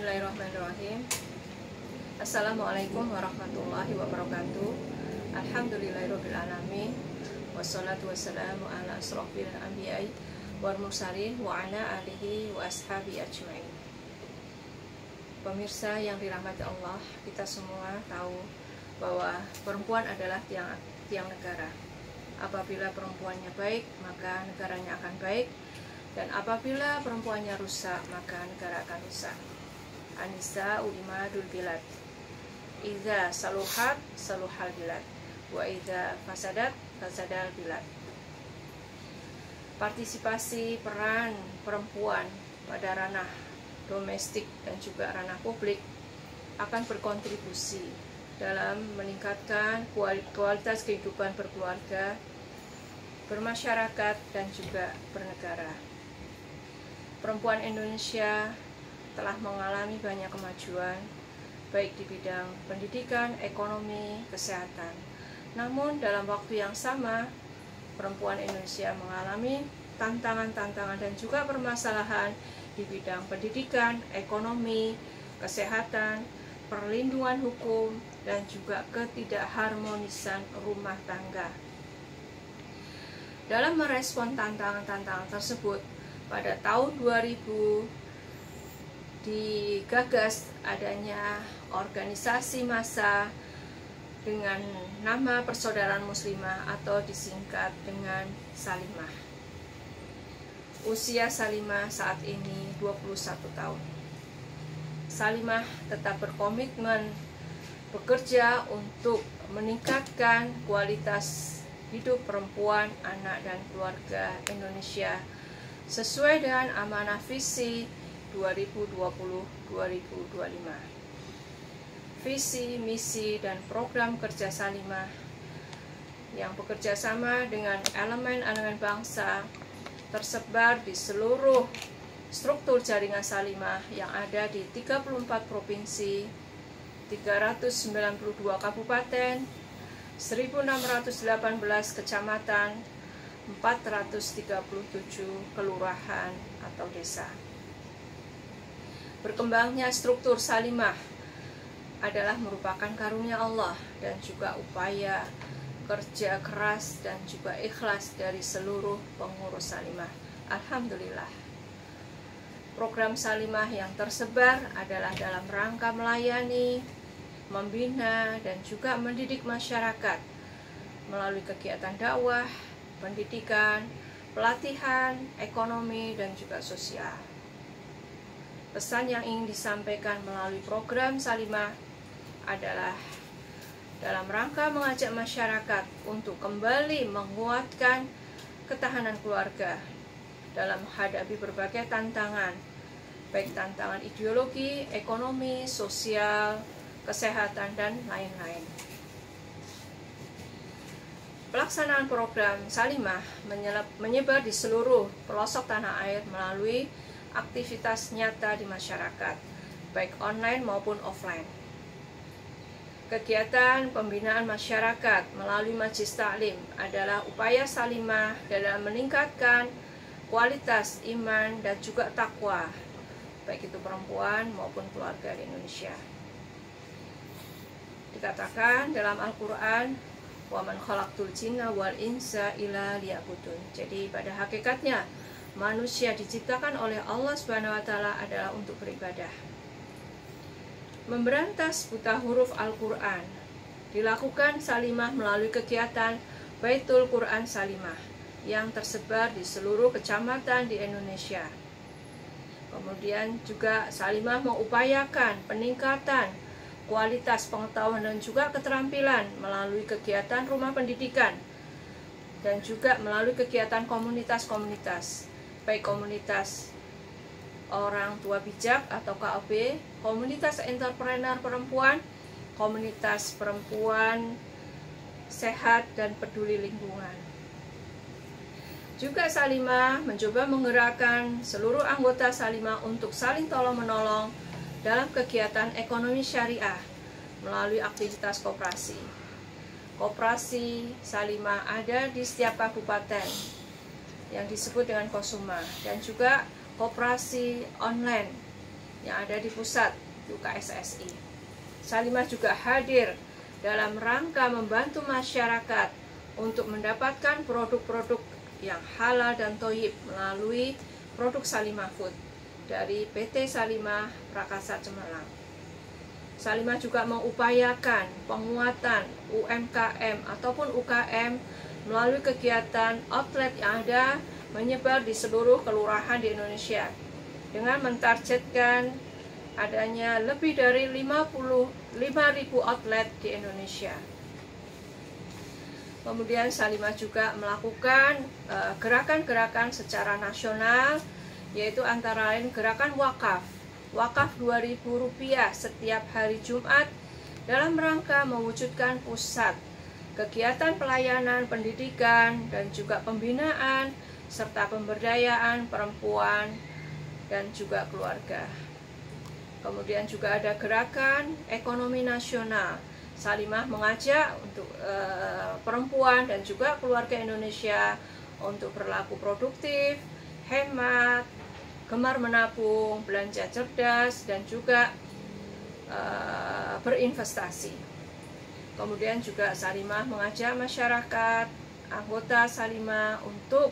Bismillahirrahmanirrahim. Assalamualaikum warahmatullahi wabarakatuh. Alhamdulillahirrahmanirrahim. Wassalatu wassalamu ala asrofil anbiya'i wal mursalin wa ala alihi wa ashabi ajma'in. Pemirsa yang dirahmati Allah, kita semua tahu bahwa perempuan adalah tiang negara. Apabila perempuannya baik, maka negaranya akan baik. Dan apabila perempuannya rusak, maka negara akan rusak. An-nisa ulimadul bilad. Idza saluhat saluhal bilad, wa idza fasadat fasadal bilad. Partisipasi peran perempuan pada ranah domestik dan juga ranah publik akan berkontribusi dalam meningkatkan kualitas kehidupan berkeluarga, bermasyarakat, dan juga bernegara. Perempuan Indonesia telah mengalami banyak kemajuan, baik di bidang pendidikan, ekonomi, kesehatan. Namun dalam waktu yang sama, perempuan Indonesia mengalami tantangan-tantangan dan juga permasalahan di bidang pendidikan, ekonomi, kesehatan, perlindungan hukum, dan juga ketidakharmonisan rumah tangga. Dalam merespon tantangan-tantangan tersebut, pada tahun 2000 digagas adanya organisasi massa dengan nama Persaudaraan Muslimah atau disingkat dengan Salimah. Usia Salimah saat ini 21 tahun. Salimah tetap berkomitmen bekerja untuk meningkatkan kualitas hidup perempuan, anak, dan keluarga Indonesia sesuai dengan amanah visi 2020-2025. Visi, misi, dan program kerja Salimah yang bekerja sama dengan elemen-elemen bangsa tersebar di seluruh struktur jaringan Salimah yang ada di 34 provinsi, 392 kabupaten, 1618 kecamatan, 437 kelurahan atau desa. Berkembangnya struktur Salimah adalah merupakan karunia Allah dan juga upaya kerja keras dan juga ikhlas dari seluruh pengurus Salimah. Alhamdulillah. Program Salimah yang tersebar adalah dalam rangka melayani, membina, dan juga mendidik masyarakat melalui kegiatan dakwah, pendidikan, pelatihan, ekonomi, dan juga sosial. Pesan yang ingin disampaikan melalui program Salimah adalah dalam rangka mengajak masyarakat untuk kembali menguatkan ketahanan keluarga dalam menghadapi berbagai tantangan, baik tantangan ideologi, ekonomi, sosial, kesehatan, dan lain-lain. Pelaksanaan program Salimah menyebar di seluruh pelosok tanah air melalui aktivitas nyata di masyarakat, baik online maupun offline. Kegiatan pembinaan masyarakat melalui Majelis Taklim adalah upaya Salimah dalam meningkatkan kualitas iman dan juga takwa, baik itu perempuan maupun keluarga di Indonesia. Dikatakan dalam Al-Quran, wa man khalaqtul jinna wal insa illa liya'budun. Jadi pada hakikatnya manusia diciptakan oleh Allah Subhanahu wa taala adalah untuk beribadah. Memberantas buta huruf Al-Qur'an dilakukan Salimah melalui kegiatan Baitul Quran Salimah yang tersebar di seluruh kecamatan di Indonesia. Kemudian juga Salimah mengupayakan peningkatan kualitas pengetahuan dan juga keterampilan melalui kegiatan rumah pendidikan dan juga melalui kegiatan komunitas-komunitas, baik komunitas orang tua bijak atau KOB, komunitas entrepreneur perempuan, komunitas perempuan sehat dan peduli lingkungan. Juga Salimah mencoba menggerakkan seluruh anggota Salimah untuk saling tolong-menolong dalam kegiatan ekonomi syariah melalui aktivitas koperasi. Koperasi Salimah ada di setiap kabupaten yang disebut dengan Kosuma, dan juga koperasi online yang ada di pusat UKSSI. Salimah juga hadir dalam rangka membantu masyarakat untuk mendapatkan produk-produk yang halal dan thoyyib melalui produk Salimah Food dari PT Salimah Prakasa Cemerlang. Salimah juga mengupayakan penguatan UMKM ataupun UKM melalui kegiatan outlet yang ada menyebar di seluruh kelurahan di Indonesia dengan mentargetkan adanya lebih dari 55.000 outlet di Indonesia. Kemudian Salimah juga melakukan gerakan-gerakan secara nasional, yaitu antara lain gerakan wakaf Rp2.000 setiap hari Jumat dalam rangka mewujudkan pusat kegiatan pelayanan pendidikan dan juga pembinaan serta pemberdayaan perempuan dan juga keluarga. Kemudian juga ada gerakan ekonomi nasional. Salimah mengajak untuk perempuan dan juga keluarga Indonesia untuk berlaku produktif, hemat, gemar menabung, belanja cerdas, dan juga berinvestasi. Kemudian juga Salimah mengajak masyarakat, anggota Salimah untuk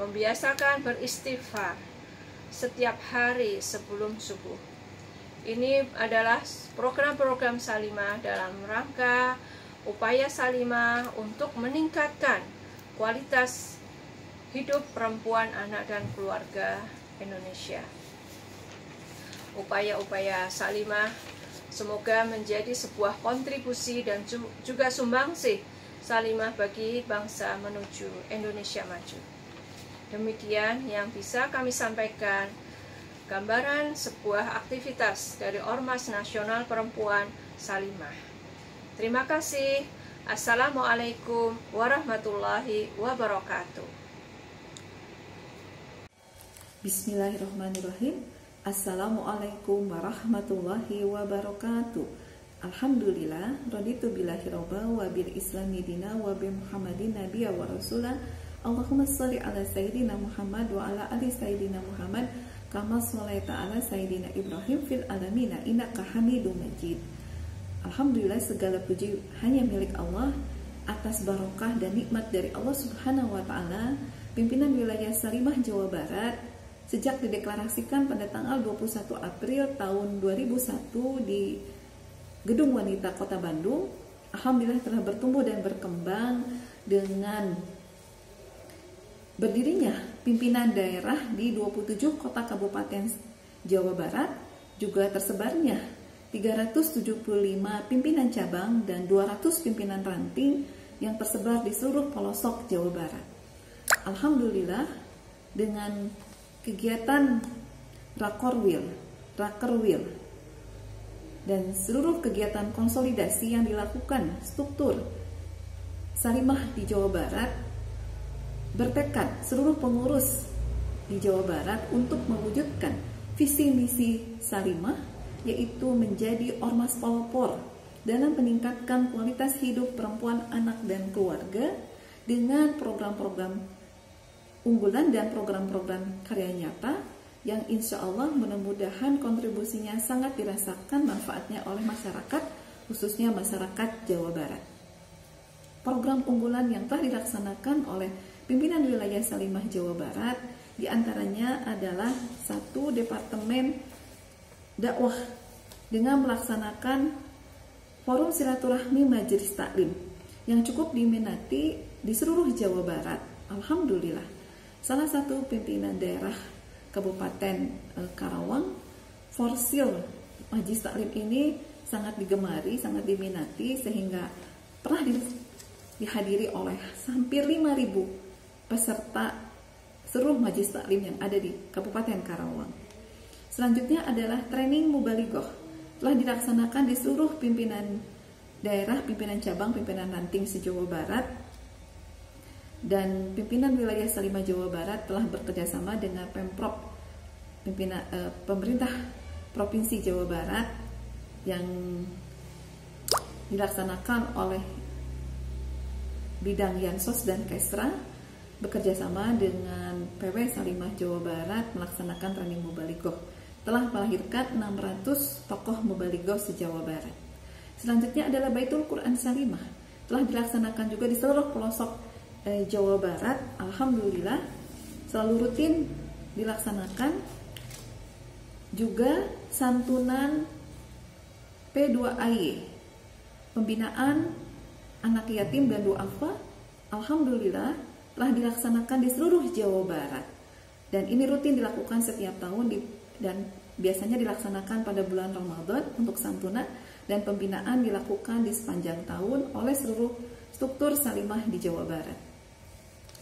membiasakan beristighfar setiap hari sebelum subuh. Ini adalah program-program Salimah dalam rangka upaya Salimah untuk meningkatkan kualitas hidup perempuan, anak, dan keluarga Indonesia. Upaya-upaya Salimah semoga menjadi sebuah kontribusi dan juga sumbangsih Salimah bagi bangsa menuju Indonesia maju. Demikian yang bisa kami sampaikan, gambaran sebuah aktivitas dari Ormas Nasional Perempuan Salimah. Terima kasih. Assalamualaikum warahmatullahi wabarakatuh. Bismillahirrahmanirrahim. Assalamualaikum warahmatullahi wabarakatuh. Alhamdulillah, raditu billahi robba wa bil islami dina wa bi Muhammadin nabiyya wa rasulah. Allahumma sholli ala sayyidina Muhammad wa ala ali sayyidina Muhammad kama sholaita ala sayyidina Ibrahim fil alamina innaka Hamidum Majid. Alhamdulillah, segala puji hanya milik Allah atas barokah dan nikmat dari Allah Subhanahu wa taala. Pimpinan wilayah Salimah Jawa Barat sejak dideklarasikan pada tanggal 21 April tahun 2001 di Gedung Wanita Kota Bandung, alhamdulillah telah bertumbuh dan berkembang dengan berdirinya pimpinan daerah di 27 kota kabupaten Jawa Barat, juga tersebarnya 375 pimpinan cabang dan 200 pimpinan ranting yang tersebar di seluruh pelosok Jawa Barat. Alhamdulillah, dengan kegiatan Rakerwil dan seluruh kegiatan konsolidasi yang dilakukan struktur Salimah di Jawa Barat, bertekad seluruh pengurus di Jawa Barat untuk mewujudkan visi misi Salimah, yaitu menjadi ormas pelopor dalam meningkatkan kualitas hidup perempuan, anak, dan keluarga dengan program-program unggulan dan program-program karya nyata yang insya Allah mudah-mudahan kontribusinya sangat dirasakan manfaatnya oleh masyarakat, khususnya masyarakat Jawa Barat. Program unggulan yang telah dilaksanakan oleh pimpinan wilayah Salimah Jawa Barat diantaranya adalah 1. Departemen dakwah dengan melaksanakan forum silaturahmi majelis taklim yang cukup diminati di seluruh Jawa Barat. Alhamdulillah, salah satu pimpinan daerah Kabupaten Karawang, forsil majelis taklim ini sangat digemari, sangat diminati, sehingga pernah dihadiri oleh hampir 5.000 peserta seluruh majelis taklim yang ada di Kabupaten Karawang. Selanjutnya adalah training mubalighah, telah dilaksanakan di seluruh pimpinan daerah, pimpinan cabang, pimpinan ranting se-Jawa Barat, dan pimpinan wilayah Salimah Jawa Barat telah bekerjasama dengan Pemprov, pemerintah Provinsi Jawa Barat, yang dilaksanakan oleh bidang Yansos dan Kesra, bekerjasama dengan PW Salimah Jawa Barat melaksanakan training mubalighah. telah melahirkan 600 tokoh mubalighah se-Jawa Barat. Selanjutnya adalah Baitul Quran Salimah, telah dilaksanakan juga di seluruh pelosok Jawa Barat. Alhamdulillah selalu rutin dilaksanakan. Juga santunan P2AY, pembinaan anak yatim dan duafa, alhamdulillah telah dilaksanakan di seluruh Jawa Barat. Dan ini rutin dilakukan setiap tahun dan biasanya dilaksanakan pada bulan Ramadan untuk santunan, dan pembinaan dilakukan di sepanjang tahun oleh seluruh struktur Salimah di Jawa Barat.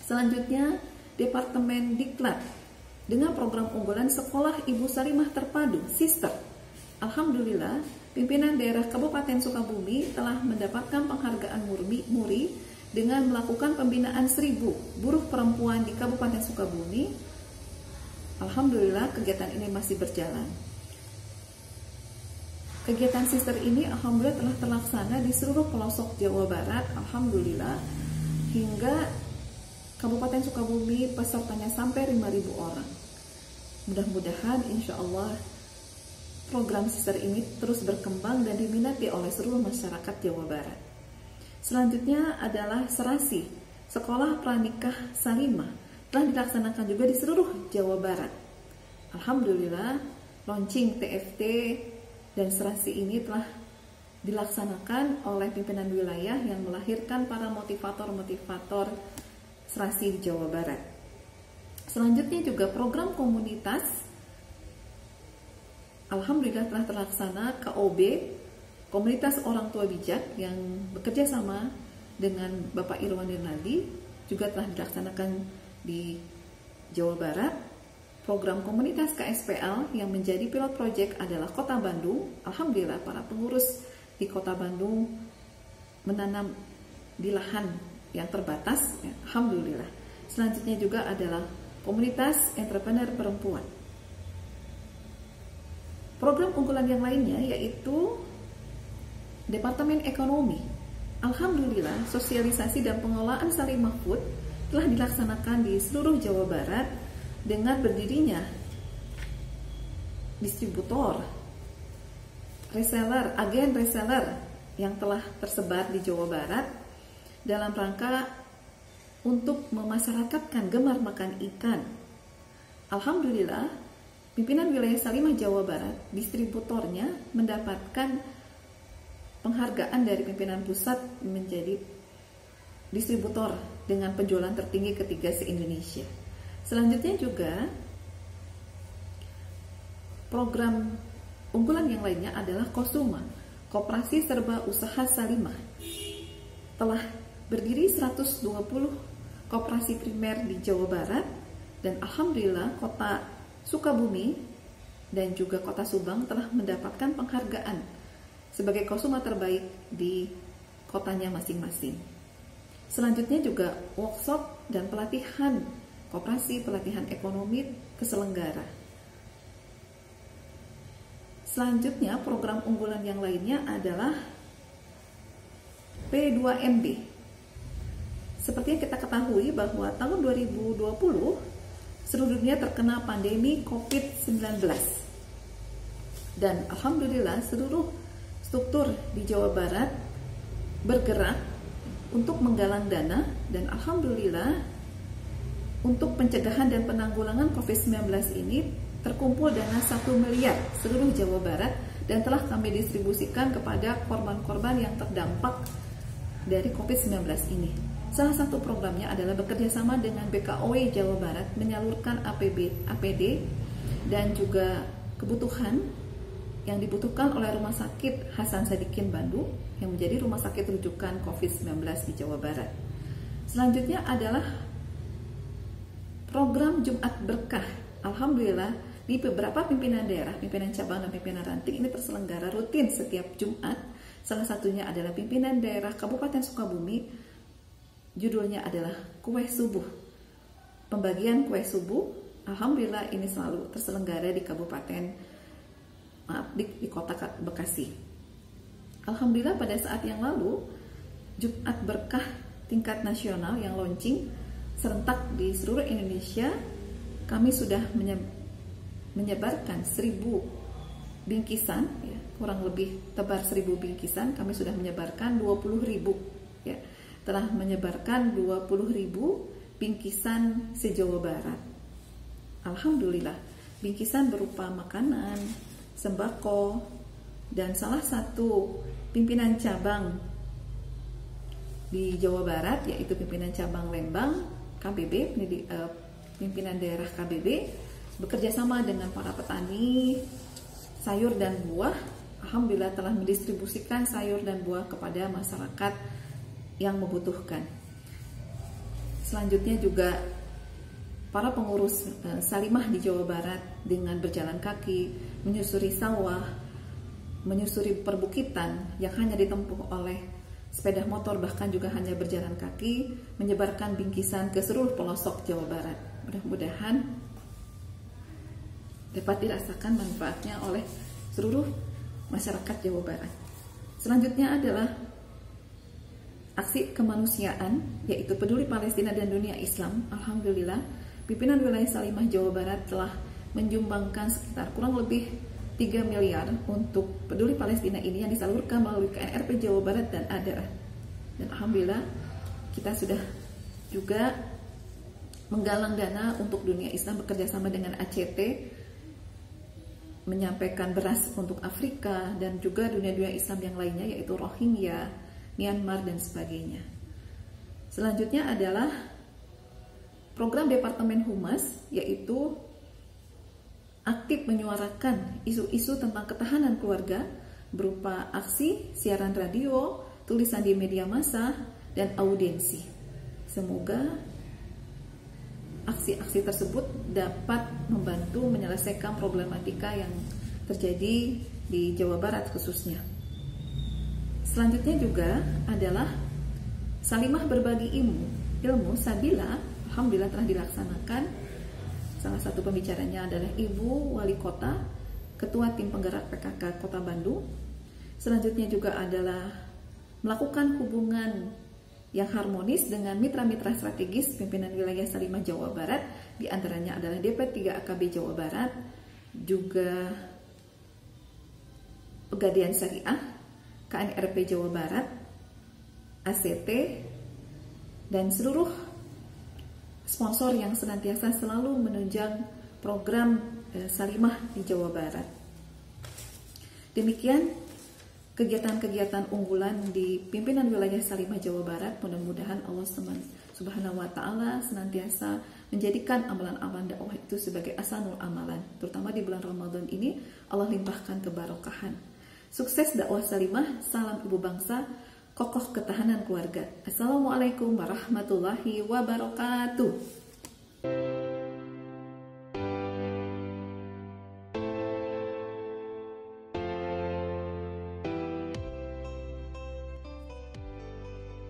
Selanjutnya, Departemen Diklat dengan program unggulan Sekolah Ibu Salimah Terpadu, Sister. Alhamdulillah, pimpinan daerah Kabupaten Sukabumi telah mendapatkan penghargaan MURI dengan melakukan pembinaan 1000 buruh perempuan di Kabupaten Sukabumi. Alhamdulillah kegiatan ini masih berjalan. Kegiatan Sister ini alhamdulillah telah terlaksana di seluruh pelosok Jawa Barat. Alhamdulillah hingga Kabupaten Sukabumi pesertanya sampai 5.000 orang. Mudah-mudahan insya Allah program Sister ini terus berkembang dan diminati oleh seluruh masyarakat Jawa Barat. Selanjutnya adalah Serasi, Sekolah Pranikah Salimah, telah dilaksanakan juga di seluruh Jawa Barat. Alhamdulillah, launching TFT dan Serasi ini telah dilaksanakan oleh pimpinan wilayah yang melahirkan para motivator-motivator Serasi di Jawa Barat. Selanjutnya juga program komunitas, alhamdulillah telah terlaksana KOB, Komunitas Orang Tua Bijak, yang bekerja sama dengan Bapak Irwan Nadi, juga telah dilaksanakan di Jawa Barat. Program komunitas KSPL yang menjadi pilot project adalah Kota Bandung. Alhamdulillah para pengurus di Kota Bandung menanam di lahan yang terbatas, ya, alhamdulillah. Selanjutnya juga adalah komunitas entrepreneur perempuan. Program unggulan yang lainnya yaitu Departemen Ekonomi. Alhamdulillah sosialisasi dan pengelolaan Salimah Food telah dilaksanakan di seluruh Jawa Barat dengan berdirinya distributor, reseller, agen reseller yang telah tersebar di Jawa Barat dalam rangka untuk memasyarakatkan gemar makan ikan. Alhamdulillah, pimpinan wilayah Salimah Jawa Barat, distributornya mendapatkan penghargaan dari pimpinan pusat menjadi distributor dengan penjualan tertinggi ketiga se-Indonesia. Selanjutnya juga program unggulan yang lainnya adalah Kosuma, Koperasi Serba Usaha Salimah. Telah berdiri 120 koperasi primer di Jawa Barat, dan alhamdulillah Kota Sukabumi dan juga Kota Subang telah mendapatkan penghargaan sebagai Kosuma terbaik di kotanya masing-masing. Selanjutnya juga workshop dan pelatihan koperasi, pelatihan ekonomi terselenggara. Selanjutnya program unggulan yang lainnya adalah P2MB. Seperti yang kita ketahui bahwa tahun 2020 seluruh dunia terkena pandemi COVID-19. Dan alhamdulillah seluruh struktur di Jawa Barat bergerak untuk menggalang dana, dan alhamdulillah untuk pencegahan dan penanggulangan COVID-19 ini terkumpul dana 1 miliar seluruh Jawa Barat dan telah kami distribusikan kepada korban-korban yang terdampak dari COVID-19 ini. Salah satu programnya adalah bekerjasama dengan BKOW Jawa Barat menyalurkan APD dan juga kebutuhan yang dibutuhkan oleh Rumah Sakit Hasan Sadikin Bandung yang menjadi rumah sakit rujukan COVID-19 di Jawa Barat. Selanjutnya adalah program Jumat Berkah. Alhamdulillah di beberapa pimpinan daerah, pimpinan cabang dan pimpinan ranting ini terselenggara rutin setiap Jumat. Salah satunya adalah pimpinan daerah Kabupaten Sukabumi. Judulnya adalah Kue Subuh. Pembagian kue subuh, alhamdulillah ini selalu terselenggara di di kota Bekasi. Alhamdulillah pada saat yang lalu Jumat Berkah tingkat nasional yang launching serentak di seluruh Indonesia, kami sudah menyebarkan 1000 bingkisan, ya, kurang lebih tebar 1000 bingkisan. Kami sudah menyebarkan 20.000, ya, telah menyebarkan 20.000 bingkisan se-Jawa Barat. Alhamdulillah, bingkisan berupa makanan, sembako, dan salah satu pimpinan cabang di Jawa Barat, yaitu pimpinan cabang Lembang KBB, pimpinan daerah KBB, bekerja sama dengan para petani sayur dan buah. Alhamdulillah telah mendistribusikan sayur dan buah kepada masyarakat yang membutuhkan. Selanjutnya juga para pengurus Salimah di Jawa Barat dengan berjalan kaki, menyusuri sawah, menyusuri perbukitan yang hanya ditempuh oleh sepeda motor, bahkan juga hanya berjalan kaki, menyebarkan bingkisan ke seluruh pelosok Jawa Barat. Mudah-mudahan dapat dirasakan manfaatnya oleh seluruh masyarakat Jawa Barat. Selanjutnya adalah aksi kemanusiaan, yaitu Peduli Palestina dan Dunia Islam. Alhamdulillah, pimpinan wilayah Salimah Jawa Barat telah menyumbangkan sekitar kurang lebih 3 miliar untuk Peduli Palestina ini yang disalurkan melalui KNRP Jawa Barat dan ADRA. Dan alhamdulillah kita sudah juga menggalang dana untuk dunia Islam bekerja sama dengan ACT, menyampaikan beras untuk Afrika dan juga dunia-dunia Islam yang lainnya, yaitu Rohingya, Myanmar, dan sebagainya. Selanjutnya adalah program Departemen Humas, yaitu aktif menyuarakan isu-isu tentang ketahanan keluarga berupa aksi, siaran radio, tulisan di media massa, dan audiensi. Semoga aksi-aksi tersebut dapat membantu menyelesaikan problematika yang terjadi di Jawa Barat khususnya. Selanjutnya juga adalah Salimah berbagi ilmu Sabila. Alhamdulillah telah dilaksanakan. Salah satu pembicaranya adalah Ibu Wali Kota, Ketua Tim Penggerak PKK Kota Bandung. Selanjutnya juga adalah melakukan hubungan yang harmonis dengan mitra-mitra strategis pimpinan wilayah Salimah Jawa Barat, di antaranya adalah DP3 AKB Jawa Barat, juga Pegadaian Syariah, KNRP Jawa Barat, ACT, dan seluruh sponsor yang senantiasa selalu menunjang program Salimah di Jawa Barat. Demikian kegiatan-kegiatan unggulan di pimpinan wilayah Salimah Jawa Barat. Mudah-mudahan Allah Subhanahu wa Ta'ala senantiasa menjadikan amalan-amalan dakwah itu sebagai asanul amalan. Terutama di bulan Ramadan ini, Allah limpahkan kebarokahan. Sukses dakwah Salimah, salam ibu bangsa, kokoh ketahanan keluarga. Assalamualaikum warahmatullahi wabarakatuh.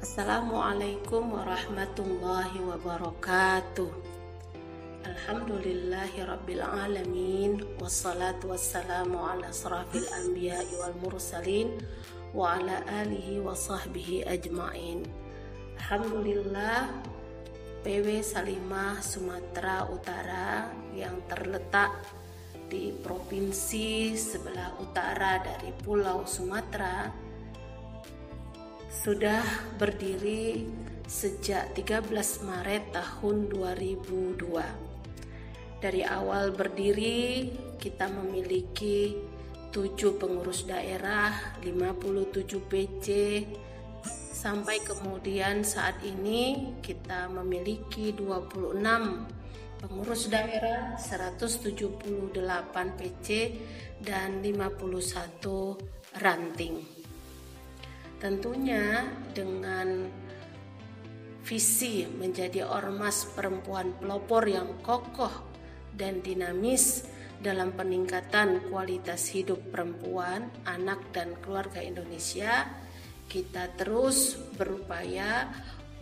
Assalamualaikum warahmatullahi wabarakatuh. Alhamdulillahi rabbil alamin, wassalatu wassalamu ala asrafil anbiya'i wal mursalin wa ala alihi wa sahbihi ajma'in. Alhamdulillah, PW Salimah Sumatera Utara yang terletak di provinsi sebelah utara dari Pulau Sumatera sudah berdiri sejak 13 Maret tahun 2002. Dari awal berdiri kita memiliki 7 pengurus daerah, 57 PC, sampai kemudian saat ini kita memiliki 26 pengurus daerah, 178 PC, dan 51 ranting. Tentunya dengan visi menjadi ormas perempuan pelopor yang kokoh dan dinamis dalam peningkatan kualitas hidup perempuan, anak, dan keluarga Indonesia, kita terus berupaya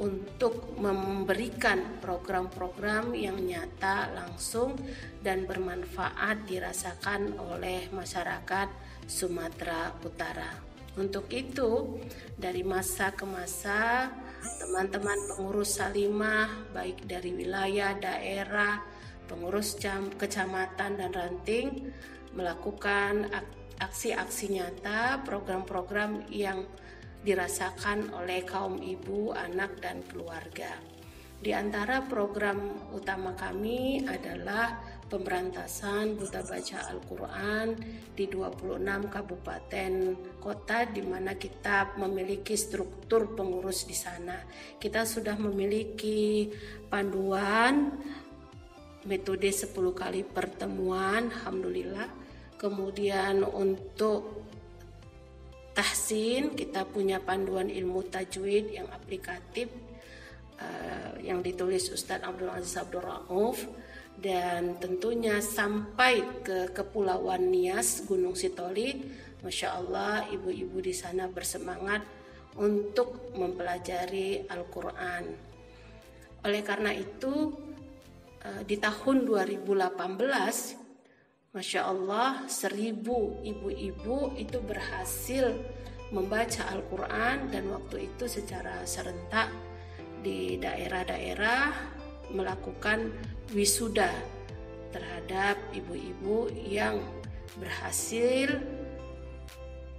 untuk memberikan program-program yang nyata, langsung, dan bermanfaat dirasakan oleh masyarakat Sumatera Utara. Untuk itu, dari masa ke masa, teman-teman pengurus Salimah, baik dari wilayah, daerah, pengurus kecamatan dan ranting melakukan aksi-aksi nyata, program-program yang dirasakan oleh kaum ibu, anak, dan keluarga. Di antara program utama kami adalah pemberantasan buta baca Al-Quran di 26 kabupaten kota, di mana kita memiliki struktur pengurus di sana. Kita sudah memiliki panduan metode 10 kali pertemuan, alhamdulillah. Kemudian untuk tahsin kita punya panduan ilmu tajwid yang aplikatif yang ditulis Ustadz Abdul Aziz Abdul Rauf, dan tentunya sampai ke Kepulauan Nias, Gunung Sitoli. Masya Allah, ibu-ibu di sana bersemangat untuk mempelajari Al-Quran. Oleh karena itu di tahun 2018, Masya Allah, 1000 ibu-ibu itu berhasil membaca Al-Quran, dan waktu itu secara serentak di daerah-daerah melakukan wisuda terhadap ibu-ibu yang berhasil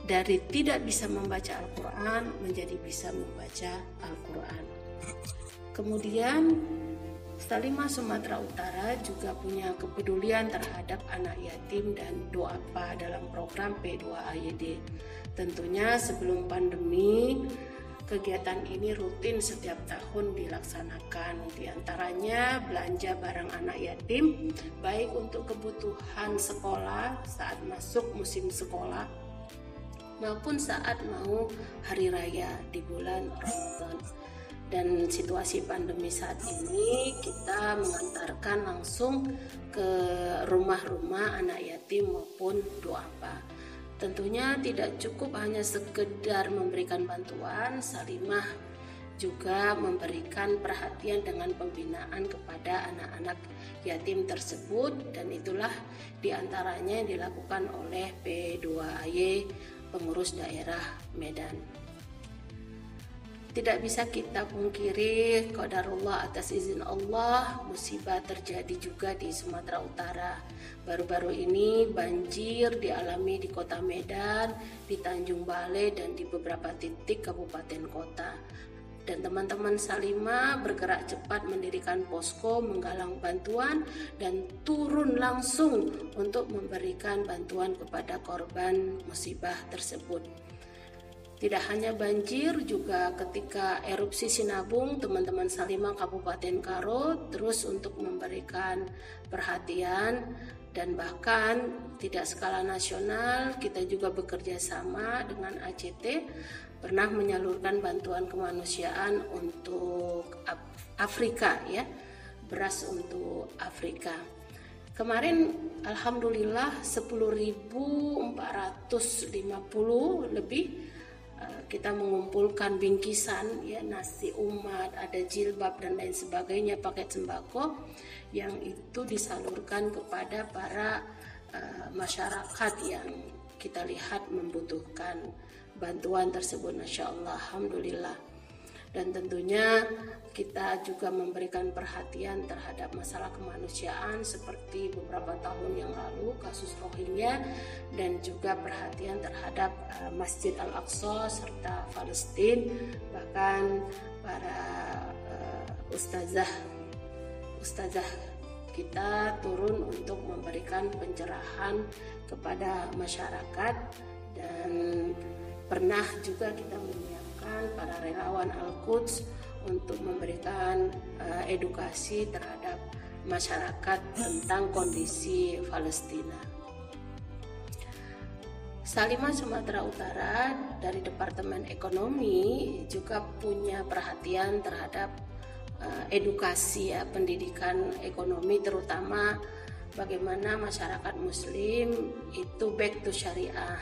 dari tidak bisa membaca Al-Quran menjadi bisa membaca Al-Quran. Kemudian Salimah Sumatera Utara juga punya kepedulian terhadap anak yatim dan doapa dalam program P2AYD. Tentunya sebelum pandemi, kegiatan ini rutin setiap tahun dilaksanakan. Di antaranya belanja barang anak yatim, baik untuk kebutuhan sekolah saat masuk musim sekolah maupun saat mau hari raya di bulan Ramadan. Dan situasi pandemi saat ini, kita mengantarkan langsung ke rumah-rumah anak yatim maupun doapa. Tentunya tidak cukup hanya sekedar memberikan bantuan, Salimah juga memberikan perhatian dengan pembinaan kepada anak-anak yatim tersebut, dan itulah diantaranya yang dilakukan oleh P2AY pengurus daerah Medan. Tidak bisa kita pungkiri, qadarullah, atas izin Allah, musibah terjadi juga di Sumatera Utara. Baru-baru ini banjir dialami di kota Medan, di Tanjung Balai, dan di beberapa titik kabupaten kota. Dan teman-teman Salimah bergerak cepat mendirikan posko, menggalang bantuan, dan turun langsung untuk memberikan bantuan kepada korban musibah tersebut. Tidak hanya banjir, juga ketika erupsi Sinabung, teman-teman Salimah Kabupaten Karo terus untuk memberikan perhatian, dan bahkan tidak skala nasional, kita juga bekerja sama dengan ACT, pernah menyalurkan bantuan kemanusiaan untuk Afrika, ya, beras untuk Afrika. Kemarin alhamdulillah 10.450 lebih kita mengumpulkan bingkisan, ya, nasi umat, ada jilbab dan lain sebagainya, paket sembako yang itu disalurkan kepada para masyarakat yang kita lihat membutuhkan bantuan tersebut. Masya Allah, alhamdulillah. Dan tentunya kita juga memberikan perhatian terhadap masalah kemanusiaan seperti beberapa tahun yang lalu kasus Rohingya, dan juga perhatian terhadap Masjid Al-Aqsa serta Palestina. Bahkan para ustazah kita turun untuk memberikan pencerahan kepada masyarakat, dan pernah juga kita menyiapkan para relawan Al-Quds untuk memberikan edukasi terhadap masyarakat tentang kondisi Palestina. Salimah Sumatera Utara dari Departemen Ekonomi juga punya perhatian terhadap edukasi, ya, pendidikan ekonomi, terutama bagaimana masyarakat muslim itu back to syariah,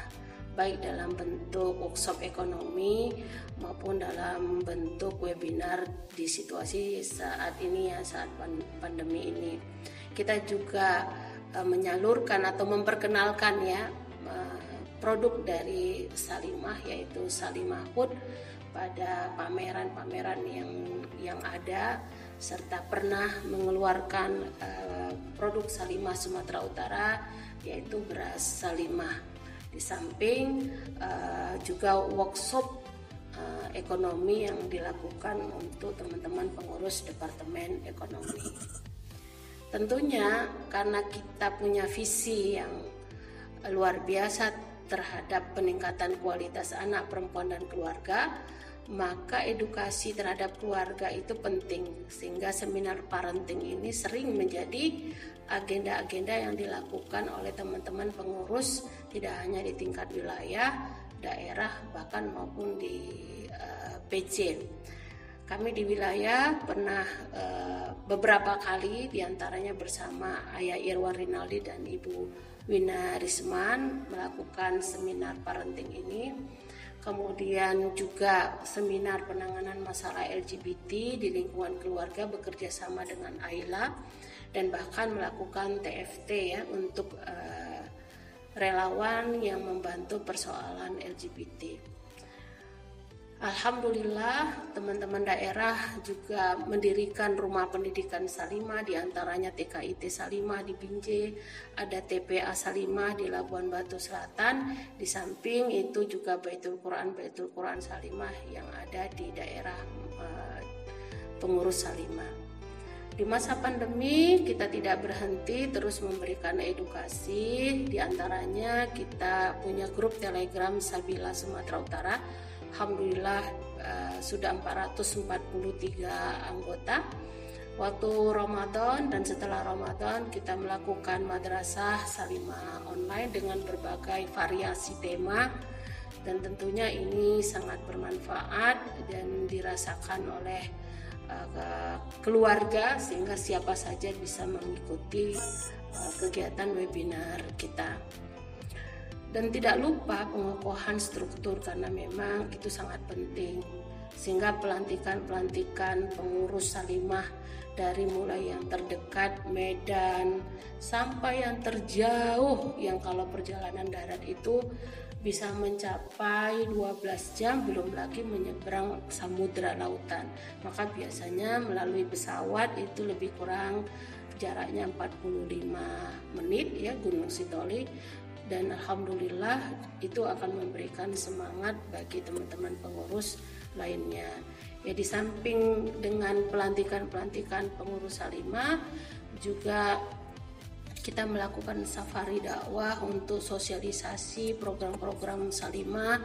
baik dalam bentuk workshop ekonomi maupun dalam bentuk webinar di situasi saat ini, ya, saat pandemi ini. Kita juga menyalurkan atau memperkenalkan, ya, produk dari Salimah, yaitu Salimah Food, pada pameran-pameran yang ada serta pernah mengeluarkan produk Salimah Sumatera Utara, yaitu beras Salimah. Di samping juga workshop ekonomi yang dilakukan untuk teman-teman pengurus Departemen Ekonomi. Tentunya karena kita punya visi yang luar biasa terhadap peningkatan kualitas anak, perempuan, dan keluarga, maka edukasi terhadap keluarga itu penting, sehingga seminar parenting ini sering menjadi agenda-agenda yang dilakukan oleh teman-teman pengurus, tidak hanya di tingkat wilayah, daerah, bahkan maupun di PJ. Kami di wilayah pernah beberapa kali, diantaranya bersama Ayah Irwan Rinaldi dan Ibu Wina Risman, melakukan seminar parenting ini. Kemudian juga seminar penanganan masalah LGBT di lingkungan keluarga bekerja sama dengan AILA, dan bahkan melakukan TFT ya untuk relawan yang membantu persoalan LGBT. Alhamdulillah, teman-teman daerah juga mendirikan rumah pendidikan Salimah, diantaranya TKIT Salimah di Binjai, ada TPA Salimah di Labuan Batu Selatan. Di samping itu juga Baitul Quran Salimah yang ada di daerah pengurus Salimah. Di masa pandemi kita tidak berhenti terus memberikan edukasi, diantaranya kita punya grup Telegram Sabila Sumatera Utara. Alhamdulillah sudah 443 anggota. Waktu Ramadan dan setelah Ramadan kita melakukan madrasah Salimah online dengan berbagai variasi tema, dan tentunya ini sangat bermanfaat dan dirasakan oleh keluarga, sehingga siapa saja bisa mengikuti kegiatan webinar kita. Dan tidak lupa pengokohan struktur, karena memang itu sangat penting, sehingga pelantikan pengurus Salimah dari mulai yang terdekat Medan sampai yang terjauh, yang kalau perjalanan darat itu bisa mencapai 12 jam, belum lagi menyeberang samudra lautan. Maka biasanya melalui pesawat itu lebih kurang jaraknya 45 menit ya, Gunung Sitoli. Dan alhamdulillah itu akan memberikan semangat bagi teman-teman pengurus lainnya. Ya, di samping dengan pelantikan pengurus Salimah, juga kita melakukan safari dakwah untuk sosialisasi program-program Salimah,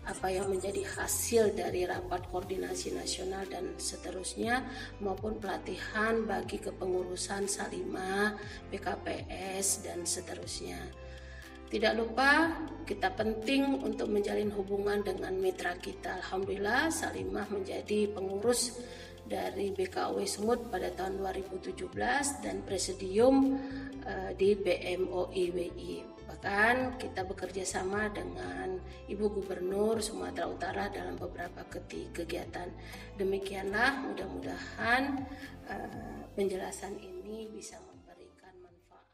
apa yang menjadi hasil dari rapat koordinasi nasional dan seterusnya, maupun pelatihan bagi kepengurusan Salimah, PKPS dan seterusnya. Tidak lupa kita penting untuk menjalin hubungan dengan mitra kita. Alhamdulillah Salimah menjadi pengurus dari BKW Sumut pada tahun 2017 dan presidium di BMOI WI. Bahkan kita bekerja sama dengan Ibu Gubernur Sumatera Utara dalam beberapa kegiatan. Demikianlah, mudah-mudahan penjelasan ini bisa memberikan manfaat.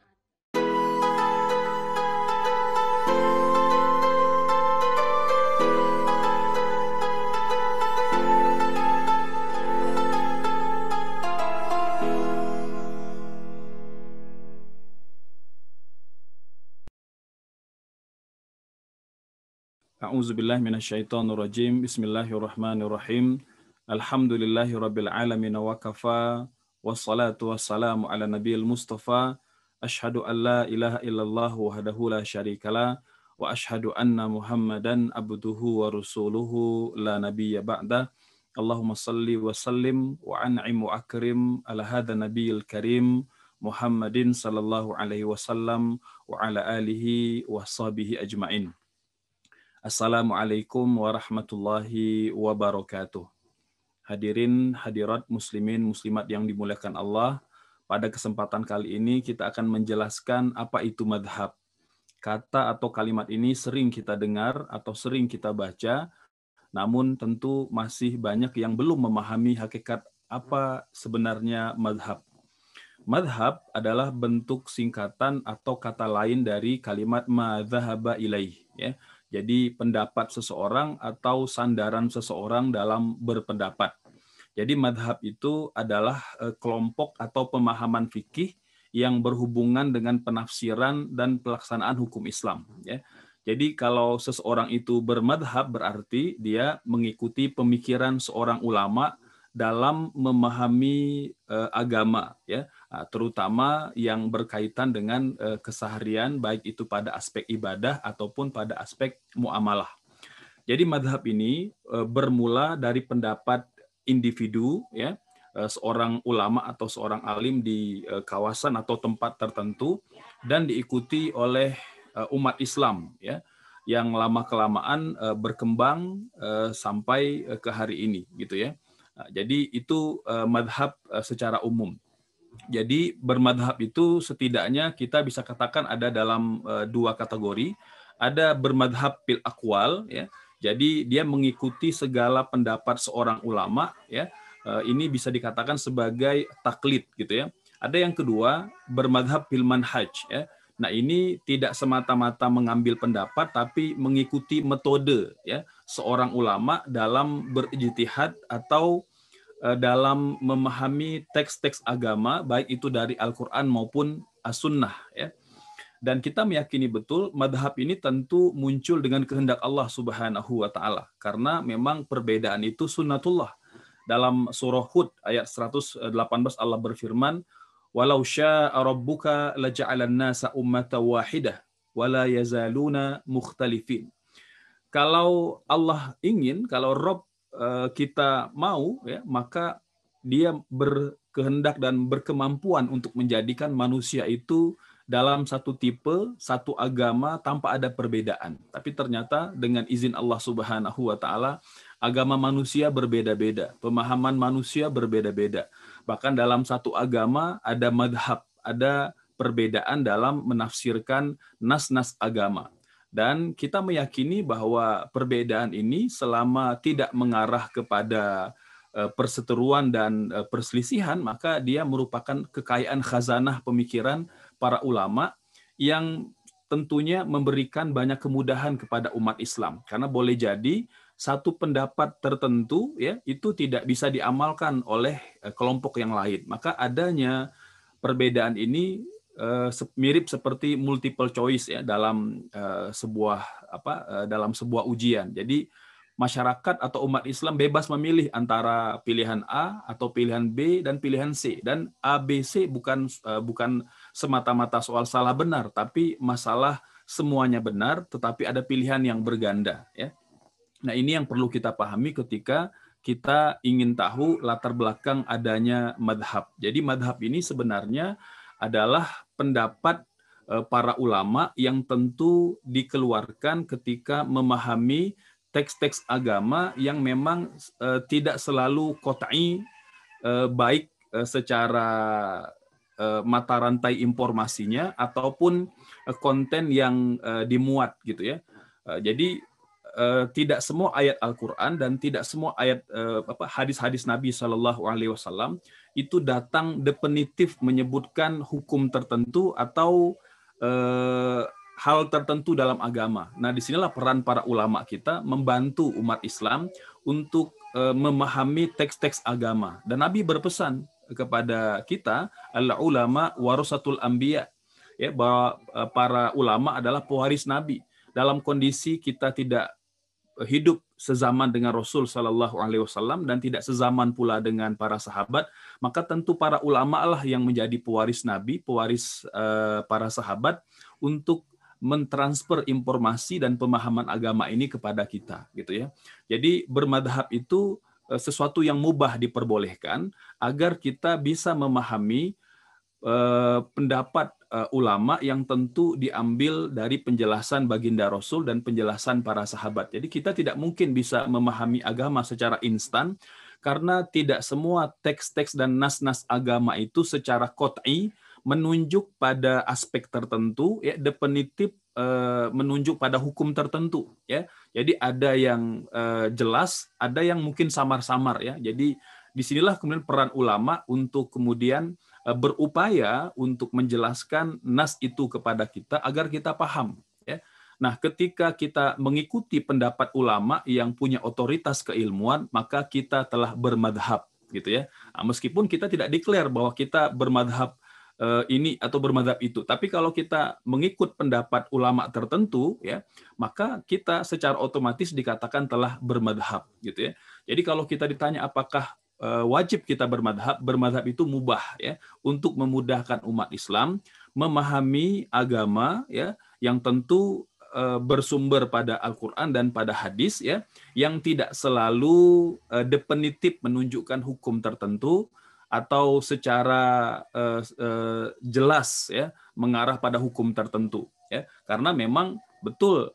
A'udzubillahi minasyaitonirrajim. Bismillahirrahmanirrahim. Alhamdulillahirabbil alamin wa kafa, wassalatu wassalamu ala nabiyil mustafa. Asyhadu an la ilaha illallah wahdahu la syarikalah wa asyhadu anna Muhammadan abduhu wa rasuluhu la nabiyya ba'da. Allahumma salli wa sallim wa an'im wa akrim ala hadza nabiyil karim Muhammadin sallallahu alaihi wasallam wa ala alihi wa sahbihi ajmain. Assalamualaikum warahmatullahi wabarakatuh. Hadirin hadirat muslimin muslimat yang dimuliakan Allah, pada kesempatan kali ini kita akan menjelaskan apa itu madhab. Kata atau kalimat ini sering kita dengar atau sering kita baca, namun tentu masih banyak yang belum memahami hakikat apa sebenarnya madhab. Madhab adalah bentuk singkatan atau kata lain dari kalimat madzhaba ilaih, ya. Jadi pendapat seseorang atau sandaran seseorang dalam berpendapat. Jadi madhab itu adalah kelompok atau pemahaman fikih yang berhubungan dengan penafsiran dan pelaksanaan hukum Islam. Ya. Jadi kalau seseorang itu bermadhab berarti dia mengikuti pemikiran seorang ulama dalam memahami agama, ya, terutama yang berkaitan dengan keseharian, baik itu pada aspek ibadah ataupun pada aspek muamalah. Jadi madhab ini bermula dari pendapat individu, ya, seorang ulama atau seorang alim di kawasan atau tempat tertentu dan diikuti oleh umat Islam, ya, yang lama kelamaan berkembang sampai ke hari ini, gitu ya. Jadi itu madhab secara umum. Jadi bermadhab itu setidaknya kita bisa katakan ada dalam dua kategori. Ada bermadhab bil aqwal, ya. Jadi dia mengikuti segala pendapat seorang ulama, ya. Ini bisa dikatakan sebagai taklid, gitu ya. Ada yang kedua bermadhab bil manhaj, ya. Nah, ini tidak semata-mata mengambil pendapat tapi mengikuti metode, ya, seorang ulama dalam berijtihad atau dalam memahami teks-teks agama, baik itu dari Al-Quran maupun As-Sunnah. Ya. Dan kita meyakini betul madhab ini tentu muncul dengan kehendak Allah Subhanahu wa Ta'ala. Karena memang perbedaan itu sunnatullah. Dalam surah Hud ayat 118 Allah berfirman, "Walau syaa rabbuka laja'alan nasa ummatan wahidah wala yazaluna mukhtalifin." Kalau Allah ingin, kalau Rabb kita mau, ya, maka dia berkehendak dan berkemampuan untuk menjadikan manusia itu dalam satu tipe, satu agama tanpa ada perbedaan. Tapi ternyata dengan izin Allah Subhanahu wa Ta'ala, agama manusia berbeda-beda, pemahaman manusia berbeda-beda. Bahkan dalam satu agama ada madhab, ada perbedaan dalam menafsirkan nas-nas agama. Dan kita meyakini bahwa perbedaan ini selama tidak mengarah kepada perseteruan dan perselisihan, maka dia merupakan kekayaan khazanah pemikiran para ulama yang tentunya memberikan banyak kemudahan kepada umat Islam. Karena boleh jadi satu pendapat tertentu, ya, itu tidak bisa diamalkan oleh kelompok yang lain. Maka adanya perbedaan ini mirip seperti multiple choice, ya, dalam dalam sebuah ujian. Jadi masyarakat atau umat Islam bebas memilih antara pilihan A atau pilihan B dan pilihan C. Dan A, B, C bukan semata-mata soal salah benar, tapi masalah semuanya benar, tetapi ada pilihan yang berganda. Ya. Nah, ini yang perlu kita pahami ketika kita ingin tahu latar belakang adanya madhab. Jadi madhab ini sebenarnya adalah pendapat para ulama yang tentu dikeluarkan ketika memahami teks-teks agama yang memang tidak selalu qat'i, baik secara mata rantai informasinya ataupun konten yang dimuat, gitu ya. Jadi tidak semua ayat Al-Quran dan tidak semua ayat hadis-hadis Nabi SAW itu datang definitif menyebutkan hukum tertentu atau hal tertentu dalam agama. Nah, disinilah peran para ulama kita membantu umat Islam untuk memahami teks-teks agama. Dan Nabi berpesan kepada kita, al-ulama warasatul anbiya, ya, bahwa para ulama adalah pewaris Nabi. Dalam kondisi kita tidak hidup sezaman dengan Rasul Sallallahu Alaihi Wasallam dan tidak sezaman pula dengan para sahabat, maka tentu para ulama lah yang menjadi pewaris Nabi, pewaris para sahabat untuk mentransfer informasi dan pemahaman agama ini kepada kita, gitu ya. Jadi bermadhab itu sesuatu yang mubah diperbolehkan agar kita bisa memahami pendapat ulama yang tentu diambil dari penjelasan baginda Rasul dan penjelasan para sahabat. Jadi kita tidak mungkin bisa memahami agama secara instan karena tidak semua teks-teks dan nas-nas agama itu secara qat'i menunjuk pada aspek tertentu, ya, definitif menunjuk pada hukum tertentu, ya. Jadi ada yang jelas, ada yang mungkin samar-samar, ya. Jadi disinilah kemudian peran ulama untuk kemudian berupaya untuk menjelaskan nas itu kepada kita agar kita paham. Ya. Nah, ketika kita mengikuti pendapat ulama yang punya otoritas keilmuan, maka kita telah bermadhab. gitu ya. Nah, meskipun kita tidak declare bahwa kita bermadhab ini atau bermadhab itu, tapi kalau kita mengikut pendapat ulama tertentu ya, maka kita secara otomatis dikatakan telah bermadhab gitu ya. Jadi kalau kita ditanya apakah wajib kita bermadhab, bermadhab itu mubah ya, untuk memudahkan umat Islam memahami agama ya, yang tentu bersumber pada Al-Quran dan pada hadis ya, yang tidak selalu definitif menunjukkan hukum tertentu atau secara jelas ya mengarah pada hukum tertentu ya. Karena memang betul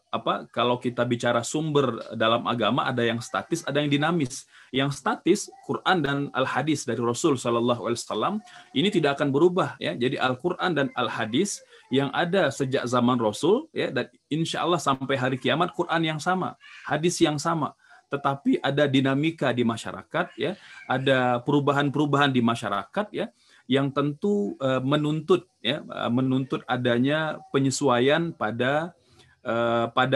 kalau kita bicara sumber dalam agama ada yang statis, ada yang dinamis. Yang statis Quran dan Al-Hadis dari Rasul Shallallahu Alaihi Wasallam ini tidak akan berubah ya. Jadi Al-Quran dan Al-Hadis yang ada sejak zaman Rasul ya, dan insya Allah sampai hari kiamat Quran yang sama, hadis yang sama, tetapi ada dinamika di masyarakat ya, ada perubahan-perubahan di masyarakat ya, yang tentu menuntut adanya penyesuaian pada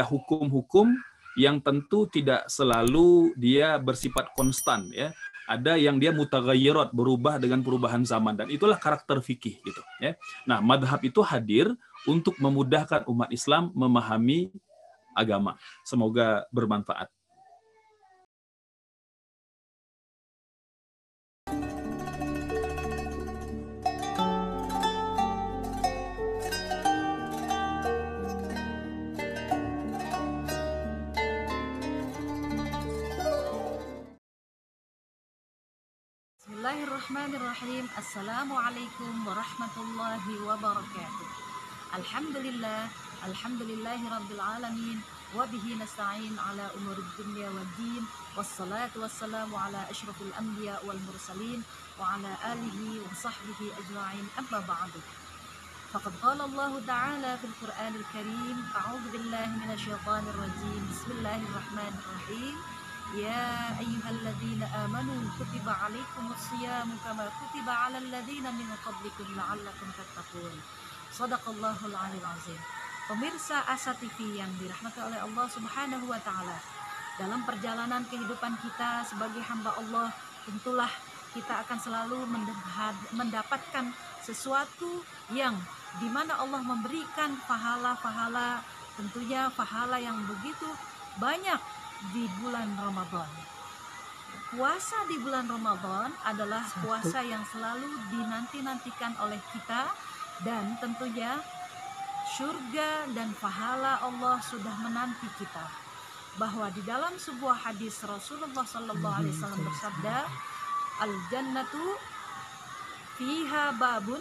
hukum-hukum yang tentu tidak selalu dia bersifat konstan ya. Ada yang dia mutaghayyirat, berubah dengan perubahan zaman, dan itulah karakter fikih gitu ya. Nah, madhab itu hadir untuk memudahkan umat Islam memahami agama. Semoga bermanfaat. Bismillahirrahmanirrahim. Assalamualaikum warahmatullahi wabarakatuh. Alhamdulillahi rabbil alamin, wa bihi nasta'in ala umurid dunya waddin, wassalatu wassalamu ala asyrafil anbiya wal mursalin wa ala alihi wa sahbihi ajma'in, amma ba'du. Faqad qala Allah ta'ala fil Qur'anil Karim, a'udzu billahi minasyaitonir rajim. Bismillahirrahmanirrahim. Ya ayyuhalladzina amanu kutiba alaikumus syiyamu kama kutiba alal ladzina min qablikum la'allakum tattaqun. Shadaqallahul aliyul azim. Pemirsa Asa TV yang dirahmati oleh Allah Subhanahu wa taala, dalam perjalanan kehidupan kita sebagai hamba Allah, tentulah kita akan selalu mendapatkan sesuatu yang dimana Allah memberikan pahala-pahala, tentunya pahala yang begitu banyak di bulan Ramadan. Puasa di bulan Ramadan adalah puasa yang selalu dinanti-nantikan oleh kita, dan tentunya surga dan pahala Allah sudah menanti kita. Bahwa di dalam sebuah hadis Rasulullah Sallallahu Alaihi Wasallam bersabda, al-jannatu fiha babun,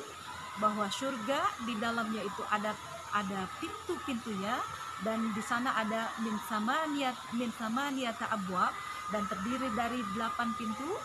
bahwa surga di dalamnya itu ada pintu-pintunya, dan di sana ada min samaniyata abwab, dan terdiri dari 8 pintu,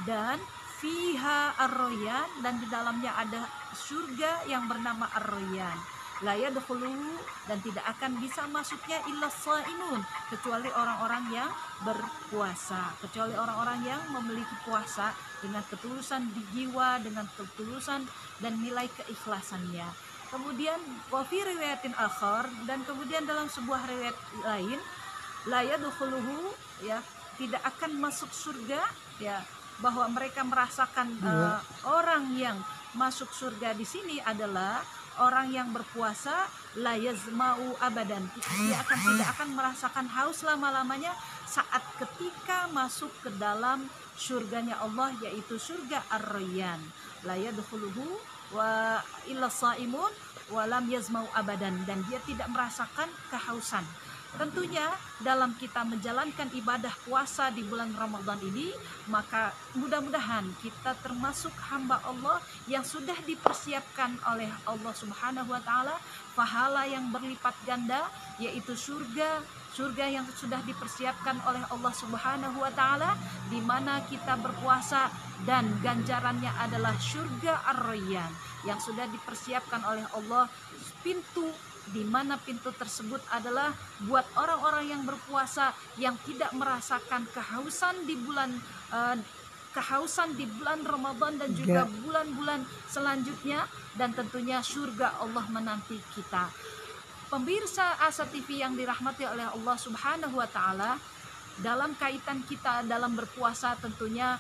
dan fiha ar-royan, dan di dalamnya ada surga yang bernama ar-royan. La yadkhuluhu, dan tidak akan bisa masuknya illa shaimun, kecuali orang-orang yang berpuasa, kecuali orang-orang yang memiliki puasa dengan ketulusan di jiwa, dengan ketulusan dan nilai keikhlasannya. Kemudian wafi riwayatin akhar, dan kemudian dalam sebuah riwayat lain, la yadkhuluhu, ya, tidak akan masuk surga, ya, bahwa mereka merasakan orang yang masuk surga di sini adalah orang yang berpuasa, la yazma'u abadan, dia tidak akan merasakan haus lama-lamanya saat ketika masuk ke dalam surganya Allah, yaitu surga Ar-Rayyan. La yadkhuluhu wa illa shaimun wa lam yazmau abadan, dan dia tidak merasakan kehausan. Tentunya dalam kita menjalankan ibadah puasa di bulan Ramadan ini, maka mudah-mudahan kita termasuk hamba Allah yang sudah dipersiapkan oleh Allah Subhanahu wa taala pahala yang berlipat ganda, yaitu surga yang sudah dipersiapkan oleh Allah Subhanahu wa taala, di mana kita berpuasa dan ganjarannya adalah surga Ar-Rayyan yang sudah dipersiapkan oleh Allah. Pintu di mana pintu tersebut adalah buat orang-orang yang berpuasa yang tidak merasakan kehausan di bulan Ramadan dan juga bulan-bulan selanjutnya, dan tentunya surga Allah menanti kita. Pemirsa Asa TV yang dirahmati oleh Allah Subhanahu wa taala, dalam kaitan kita dalam berpuasa, tentunya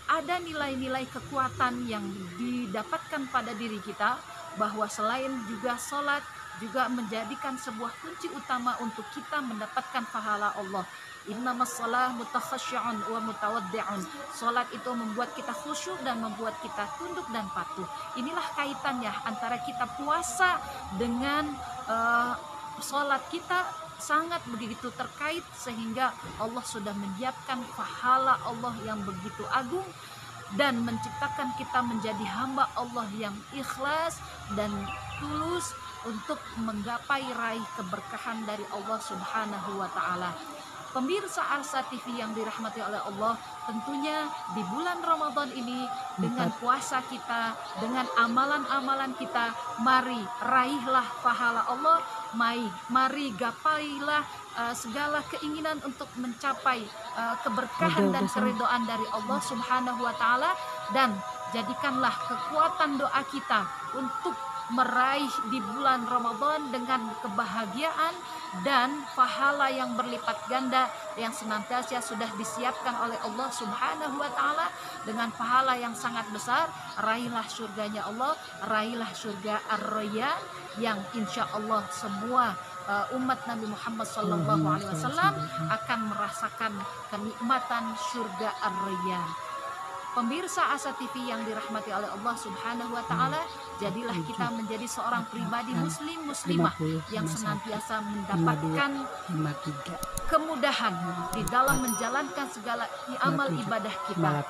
ada nilai-nilai kekuatan yang didapatkan pada diri kita, bahwa selain juga sholat juga menjadikan sebuah kunci utama untuk kita mendapatkan pahala Allah. Innamas shalah mutakhasyi'un wa mutawaddi'un. Salat itu membuat kita khusyuk dan membuat kita tunduk dan patuh. Inilah kaitannya antara kita puasa dengan salat kita, sangat begitu terkait, sehingga Allah sudah menyiapkan pahala Allah yang begitu agung dan menciptakan kita menjadi hamba Allah yang ikhlas dan tulus untuk menggapai raih keberkahan dari Allah Subhanahu wa taala. Pemirsa Arsa TV yang dirahmati oleh Allah, tentunya di bulan Ramadan ini dengan puasa kita, dengan amalan-amalan kita, mari raihlah pahala Allah, mari gapailah segala keinginan untuk mencapai keberkahan dan keridhaan dari Allah Subhanahu wa taala, dan jadikanlah kekuatan doa kita untuk meraih di bulan Ramadan dengan kebahagiaan dan pahala yang berlipat ganda yang senantiasa sudah disiapkan oleh Allah Subhanahu wa taala, dengan pahala yang sangat besar. Raihlah surganya Allah, raihlah surga Ar-Rayyan yang insya Allah semua umat Nabi Muhammad SAW akan merasakan kenikmatan surga Ar-Rayyan. Pemirsa Asa TV yang dirahmati oleh Allah Subhanahu wa taala, jadilah kita menjadi seorang pribadi muslimah yang senantiasa mendapatkan kemudahan di dalam menjalankan segala amal ibadah kita.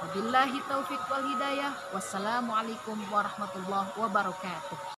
Wabillahi taufik wal hidayah. Wassalamualaikum warahmatullahi wabarakatuh.